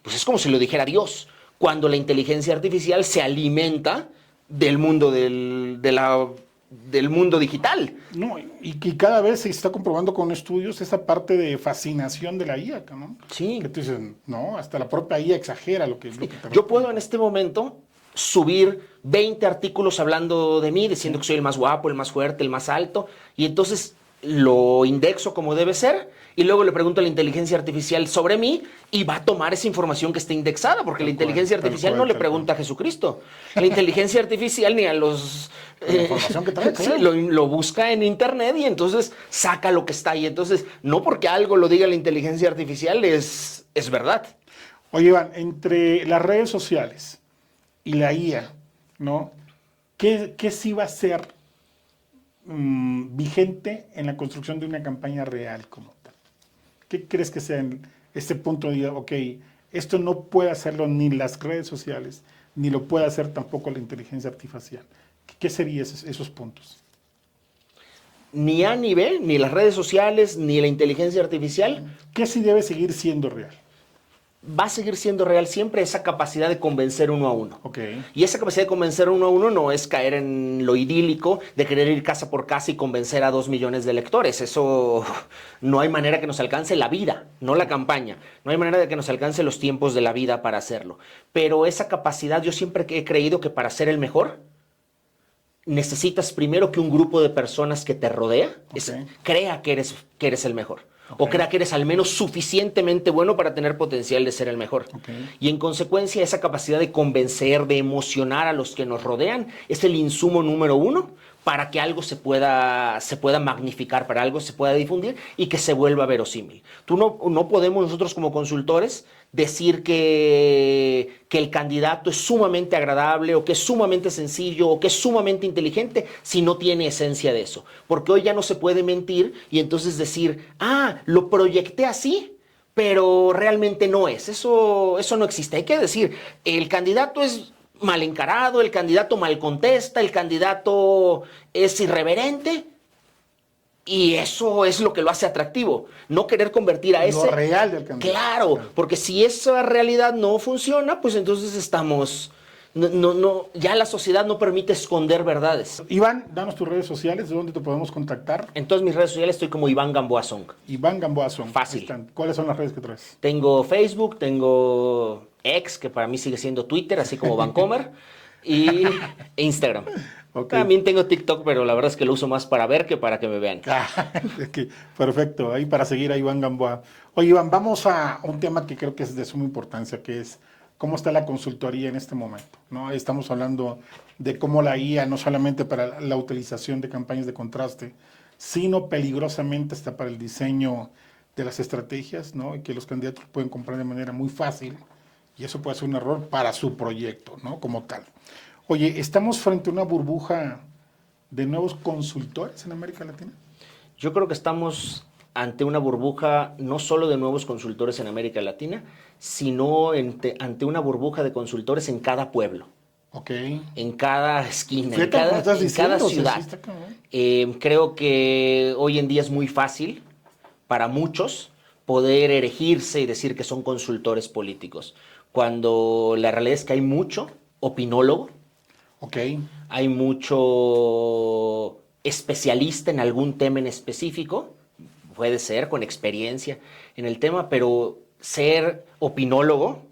pues es como si lo dijera Dios, cuando la inteligencia artificial se alimenta del mundo del mundo digital. No, y cada vez se está comprobando con estudios esa parte de fascinación de la IA, ¿no? Sí. Que tú dices, no, hasta la propia IA exagera lo que te Yo puedo responde. en este momento subir 20 artículos hablando de mí, diciendo que soy el más guapo, el más fuerte, el más alto, y entonces lo indexo como debe ser, y luego le pregunto a la inteligencia artificial sobre mí, y va a tomar esa información que está indexada, porque la Tal cual, inteligencia tal artificial cual, no le tal pregunta a cual. Jesucristo. La inteligencia artificial ni a los... Con la información que trae, sí, claro. lo busca en internet y entonces saca lo que está ahí. Entonces, no porque algo lo diga la inteligencia artificial es verdad. Oye, Iván, entre las redes sociales y la IA, ¿no? ¿Qué sí va a ser vigente en la construcción de una campaña real como tal? ¿Qué crees que sea en este punto de, ok, esto no puede hacerlo ni las redes sociales, ni lo puede hacer tampoco la inteligencia artificial? ¿Qué serían esos puntos? Ni A ni B, ni las redes sociales, ni la inteligencia artificial ¿Qué sí debe seguir siendo real? va a seguir siendo real siempre esa capacidad de convencer uno a uno. Ok, Y esa capacidad de convencer uno a uno no es caer en lo idílico de querer ir casa por casa y convencer a 2 millones de electores. Eso no hay manera que nos alcance la vida, no la campaña. No hay manera de que nos alcance los tiempos de la vida para hacerlo. Pero esa capacidad, yo siempre he creído que para ser el mejor, necesitas primero que un grupo de personas que te rodea ok, crea que eres el mejor. O ok, crea que eres al menos suficientemente bueno para tener potencial de ser el mejor. ok. Y en consecuencia, esa capacidad de convencer, de emocionar a los que nos rodean, es el insumo número uno para que algo se pueda magnificar, para algo se pueda difundir y que se vuelva verosímil. No podemos nosotros como consultores decir que el candidato es sumamente agradable o que es sumamente sencillo o que es sumamente inteligente si no tiene esencia de eso. Porque hoy ya no se puede mentir y entonces decir, lo proyecté así, pero realmente no es. Eso no existe. Hay que decir, el candidato es mal encarado, el candidato mal contesta, el candidato es irreverente. Y eso es lo que lo hace atractivo. No querer convertir a ese... Lo real del candidato. Claro, porque si esa realidad no funciona, pues entonces estamos... ya la sociedad no permite esconder verdades. Iván, danos tus redes sociales, ¿de dónde te podemos contactar? En todas mis redes sociales estoy como Iván Gamboa Song. Iván Gamboa Song. Fácil. ¿Cuáles son las redes que traes? Tengo Facebook, tengo X, que para mí sigue siendo Twitter, así como Vancomer, y Instagram. Okay. También tengo TikTok, pero la verdad es que lo uso más para ver que para que me vean. Perfecto, ahí para seguir a Iván Gamboa. Oye, Iván, vamos a un tema que creo que es de suma importancia, que es cómo está la consultoría en este momento, ¿no? Estamos hablando de cómo la IA, no solamente para la utilización de campañas de contraste, sino peligrosamente hasta para el diseño de las estrategias, ¿no? Y que los candidatos pueden comprar de manera muy fácil, y eso puede ser un error para su proyecto, ¿no? Como tal. Oye, ¿estamos frente a una burbuja de nuevos consultores en América Latina? Yo creo que estamos ante una burbuja no solo de nuevos consultores en América Latina, sino ante una burbuja de consultores en cada pueblo. Ok. En cada esquina, Fíjate, en cada ciudad. O sea, sí Creo que hoy en día es muy fácil para muchos poder erigirse y decir que son consultores políticos, cuando la realidad es que hay mucho opinólogo, okay. Hay mucho especialista en algún tema en específico, puede ser con experiencia en el tema, pero ser opinólogo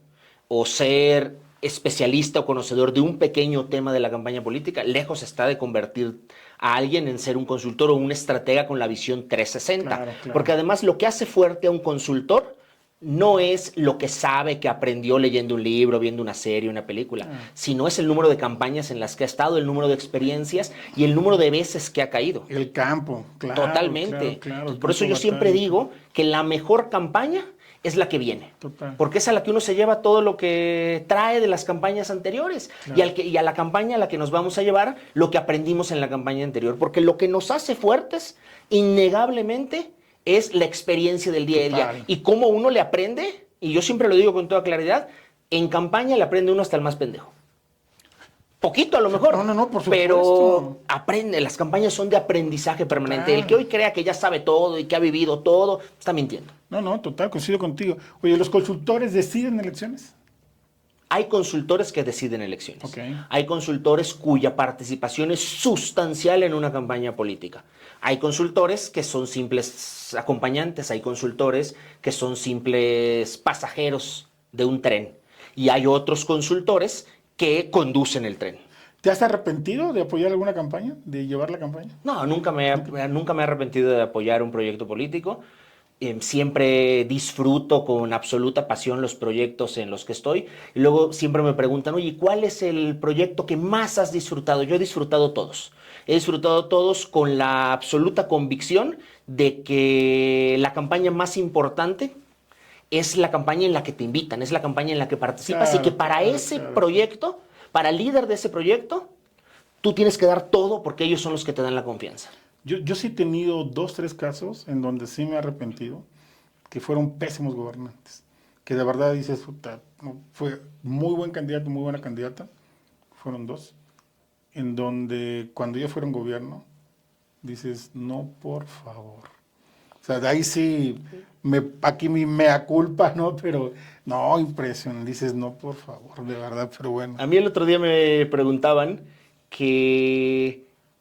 o ser especialista o conocedor de un pequeño tema de la campaña política, lejos está de convertir a alguien en ser un consultor o un estratega con la visión 360. Claro. Porque además lo que hace fuerte a un consultor no es lo que sabe, que aprendió leyendo un libro, viendo una serie, una película, sino es el número de campañas en las que ha estado, el número de experiencias y el número de veces que ha caído. El campo, claro. Totalmente. Claro, por eso yo siempre digo que la mejor campaña es la que viene. Total. Porque es a la que uno se lleva todo lo que trae de las campañas anteriores. Claro. Y a la campaña a la que nos vamos a llevar lo que aprendimos en la campaña anterior. Porque lo que nos hace fuertes, innegablemente, es la experiencia del día a día. Y cómo uno le aprende, y yo siempre lo digo con toda claridad, en campaña le aprende uno hasta el más pendejo. Poquito a lo mejor. No, por supuesto. Pero aprende, las campañas son de aprendizaje permanente. Claro. El que hoy crea que ya sabe todo y que ha vivido todo, está mintiendo. No, total, coincido contigo. Oye, ¿los consultores deciden elecciones? Hay consultores que deciden elecciones. Okay. Hay consultores cuya participación es sustancial en una campaña política. Hay consultores que son simples acompañantes, hay consultores que son simples pasajeros de un tren. Y hay otros consultores que conducen el tren. ¿Te has arrepentido de apoyar alguna campaña, de llevar la campaña? No, nunca me he arrepentido de apoyar un proyecto político. Siempre disfruto con absoluta pasión los proyectos en los que estoy. Y luego siempre me preguntan, oye, ¿cuál es el proyecto que más has disfrutado? Yo he disfrutado todos. He disfrutado todos con la absoluta convicción de que la campaña más importante es la campaña en la que te invitan, es la campaña en la que participas, y que para ese proyecto, para el líder de ese proyecto, tú tienes que dar todo porque ellos son los que te dan la confianza. Yo sí he tenido 2, 3 casos en donde sí me he arrepentido, que fueron pésimos gobernantes. Que de verdad dices, puta, fue muy buen candidato, muy buena candidata. Fueron 2. En donde cuando ellos fueron gobierno, dices, no, por favor. O sea, de ahí sí, aquí mi mea culpa, ¿no? Pero, no, impresión. Dices, no, por favor, de verdad, pero bueno. A mí el otro día me preguntaban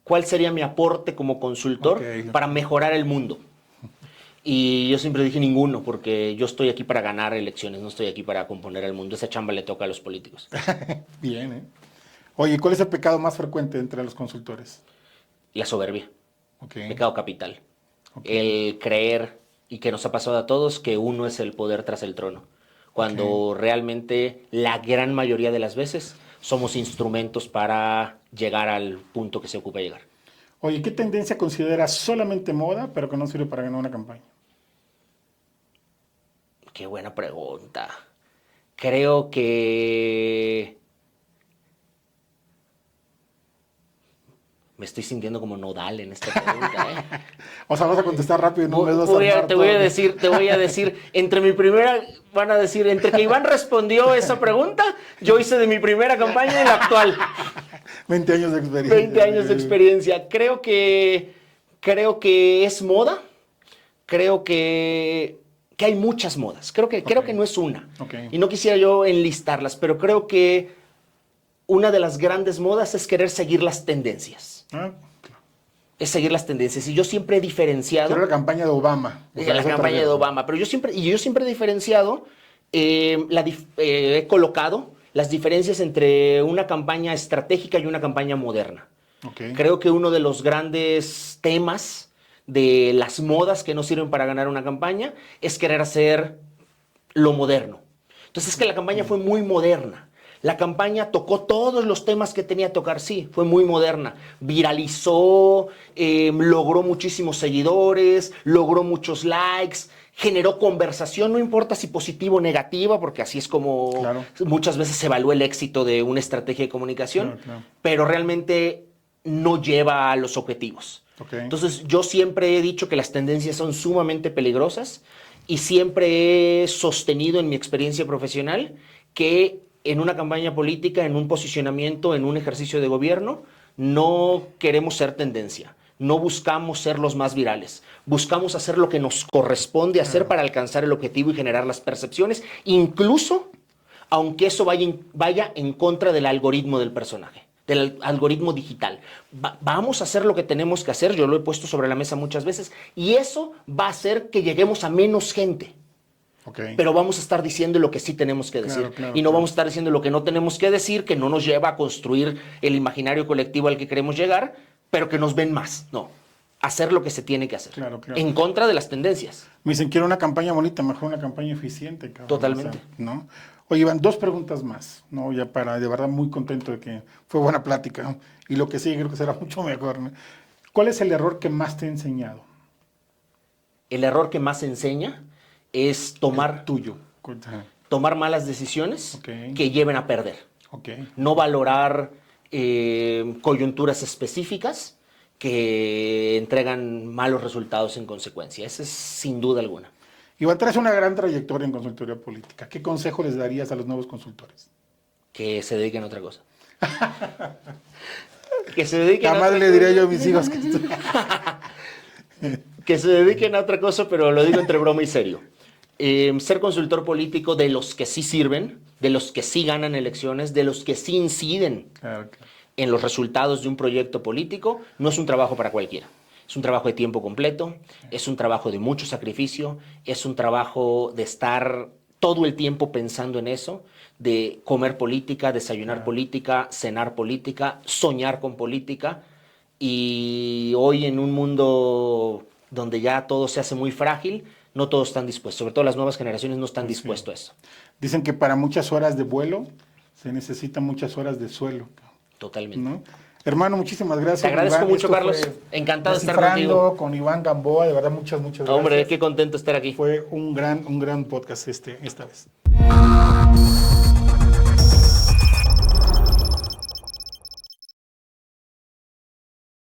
cuál sería mi aporte como consultor para mejorar el mundo. Y yo siempre dije ninguno, porque yo estoy aquí para ganar elecciones, no estoy aquí para componer el mundo. Esa chamba le toca a los políticos. Bien, ¿eh? Oye, ¿cuál es el pecado más frecuente entre los consultores? La soberbia. Pecado capital. El creer, y que nos ha pasado a todos, que uno es el poder tras el trono. Cuando realmente la gran mayoría de las veces somos instrumentos para llegar al punto que se ocupa llegar. Oye, ¿qué tendencia consideras solamente moda, pero que no sirve para ganar una campaña? Qué buena pregunta. Creo que me estoy sintiendo como Nodal en esta pregunta, ¿eh? O sea, vas a contestar rápido y no me das Te voy a decir, entre que Iván respondió esa pregunta, yo hice de mi primera campaña y la actual. 20 años de experiencia. 20 años de experiencia. Creo que es moda. Creo que hay muchas modas. Creo que no es una. Okay. Y no quisiera yo enlistarlas, pero creo que una de las grandes modas es querer seguir las tendencias. Claro. Es seguir las tendencias. Y yo siempre he diferenciado. Era la campaña de Obama. O sea, la campaña de Obama. Pero yo siempre he diferenciado, he colocado las diferencias entre una campaña estratégica y una campaña moderna. Okay. Creo que uno de los grandes temas de las modas que no sirven para ganar una campaña es querer hacer lo moderno. Entonces es que la campaña fue muy moderna. La campaña tocó todos los temas que tenía que tocar, sí, fue muy moderna. Viralizó, logró muchísimos seguidores, logró muchos likes, generó conversación, no importa si positiva o negativa, porque así es como claro. Muchas veces se evalúa el éxito de una estrategia de comunicación, claro. Pero realmente no lleva a los objetivos. Okay. Entonces, yo siempre he dicho que las tendencias son sumamente peligrosas y siempre he sostenido en mi experiencia profesional que en una campaña política, en un posicionamiento, en un ejercicio de gobierno, no queremos ser tendencia. No buscamos ser los más virales. Buscamos hacer lo que nos corresponde hacer para alcanzar el objetivo y generar las percepciones, incluso aunque eso vaya en contra del algoritmo del personaje, del algoritmo digital. Vamos a hacer lo que tenemos que hacer, yo lo he puesto sobre la mesa muchas veces, y eso va a hacer que lleguemos a menos gente. Okay. Pero vamos a estar diciendo lo que sí tenemos que decir. Y no vamos a estar diciendo lo que no tenemos que decir, que no nos lleva a construir el imaginario colectivo al que queremos llegar, pero que nos ven más. No, hacer lo que se tiene que hacer. Claro. En contra de las tendencias. Me dicen, quiero una campaña bonita, mejor una campaña eficiente. Cabrón. Totalmente. O sea, ¿no? Oye, Iván, 2 preguntas más, ¿no? Ya para, de verdad, muy contento de que fue buena plática, ¿no? Y lo que sigue creo que será mucho mejor, ¿no? ¿Cuál es el error que más te ha enseñado? El error que más enseña es tomar malas decisiones que lleven a perder. Okay. No valorar coyunturas específicas que entregan malos resultados en consecuencia. Esa es sin duda alguna. Iván, traes una gran trayectoria en consultoría política. ¿Qué consejo les darías a los nuevos consultores? Que se dediquen a otra cosa. Que se dediquen Jamás le diría yo a mis hijos que se dediquen a otra cosa, pero lo digo entre broma y serio. Ser consultor político de los que sí sirven, de los que sí ganan elecciones, de los que sí inciden en los resultados de un proyecto político, no es un trabajo para cualquiera. Es un trabajo de tiempo completo, es un trabajo de mucho sacrificio, es un trabajo de estar todo el tiempo pensando en eso, de comer política, desayunar política, cenar política, soñar con política. Y hoy en un mundo donde ya todo se hace muy frágil, no todos están dispuestos, sobre todo las nuevas generaciones no están dispuestos a eso. Dicen que para muchas horas de vuelo se necesitan muchas horas de suelo. Totalmente. ¿No? Hermano, muchísimas gracias. Te agradezco Iván. mucho, Carlos. Encantado de estar contigo. Con Iván Gamboa, de verdad, muchas gracias. Hombre, qué contento estar aquí. Fue un gran podcast esta vez.